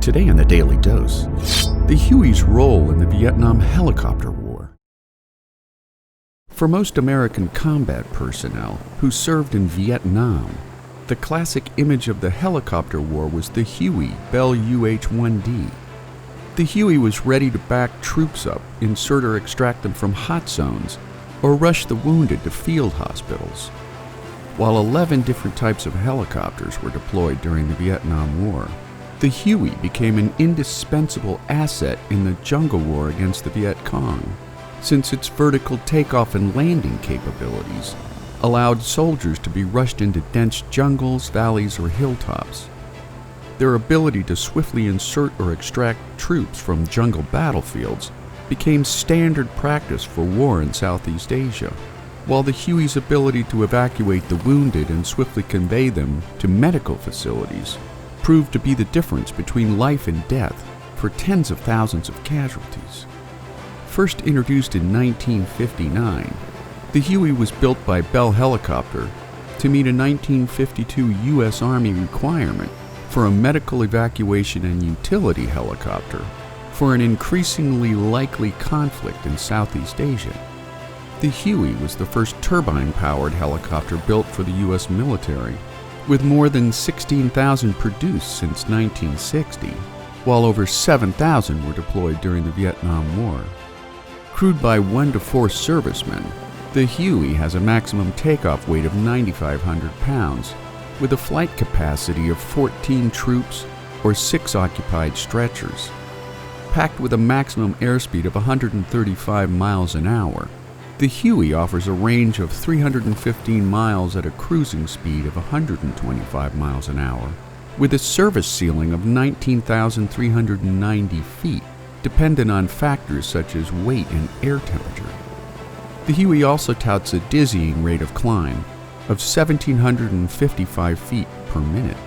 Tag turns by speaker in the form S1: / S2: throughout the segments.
S1: Today on the Daily Dose, the Huey's role in the Vietnam helicopter war. For most American combat personnel who served in Vietnam, the classic image of the helicopter war was the Huey Bell UH-1D. The Huey was ready to back troops up, insert or extract them from hot zones, or rush the wounded to field hospitals. While 11 different types of helicopters were deployed during the Vietnam War, the Huey became an indispensable asset in the jungle war against the Viet Cong, since its vertical takeoff and landing capabilities allowed soldiers to be rushed into dense jungles, valleys, or hilltops. Their ability to swiftly insert or extract troops from jungle battlefields became standard practice for war in Southeast Asia, while the Huey's ability to evacuate the wounded and swiftly convey them to medical facilities proved to be the difference between life and death for tens of thousands of casualties. First introduced in 1959, the Huey was built by Bell Helicopter to meet a 1952 U.S. Army requirement for a medical evacuation and utility helicopter for an increasingly likely conflict in Southeast Asia. The Huey was the first turbine-powered helicopter built for the U.S. military, with more than 16,000 produced since 1960, while over 7,000 were deployed during the Vietnam War. Crewed by 1 to 4 servicemen, the Huey has a maximum takeoff weight of 9,500 pounds, with a flight capacity of 14 troops or 6 occupied stretchers. Packed with a maximum airspeed of 135 miles an hour, the Huey offers a range of 315 miles at a cruising speed of 125 miles an hour, with a service ceiling of 19,390 feet, dependent on factors such as weight and air temperature. The Huey also touts a dizzying rate of climb of 1,755 feet per minute.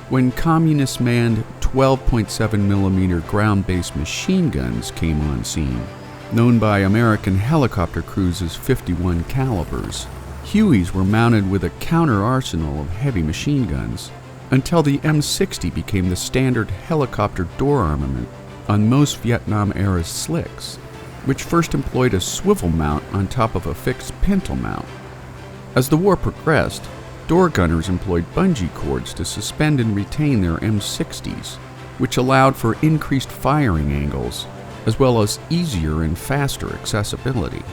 S1: When communist-manned 12.7mm ground-based machine guns came on scene, known by American helicopter crews as 51 calibers, Hueys were mounted with a counter-arsenal of heavy machine guns until the M60 became the standard helicopter door armament on most Vietnam-era slicks, which first employed a swivel mount on top of a fixed pintle mount. As the war progressed, door gunners employed bungee cords to suspend and retain their M60s, which allowed for increased firing angles as well as easier and faster accessibility.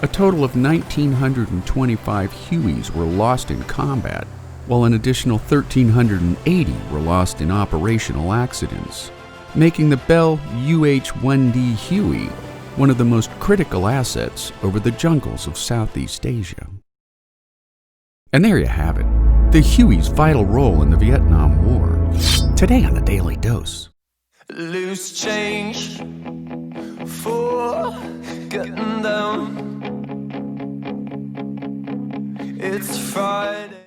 S1: A total of 1,925 Hueys were lost in combat, while an additional 1,380 were lost in operational accidents, making the Bell UH-1D Huey one of the most critical assets over the jungles of Southeast Asia. And there you have it, the Huey's vital role in the Vietnam War. Today on the Daily Dose.
S2: Loose change for getting down. It's Friday.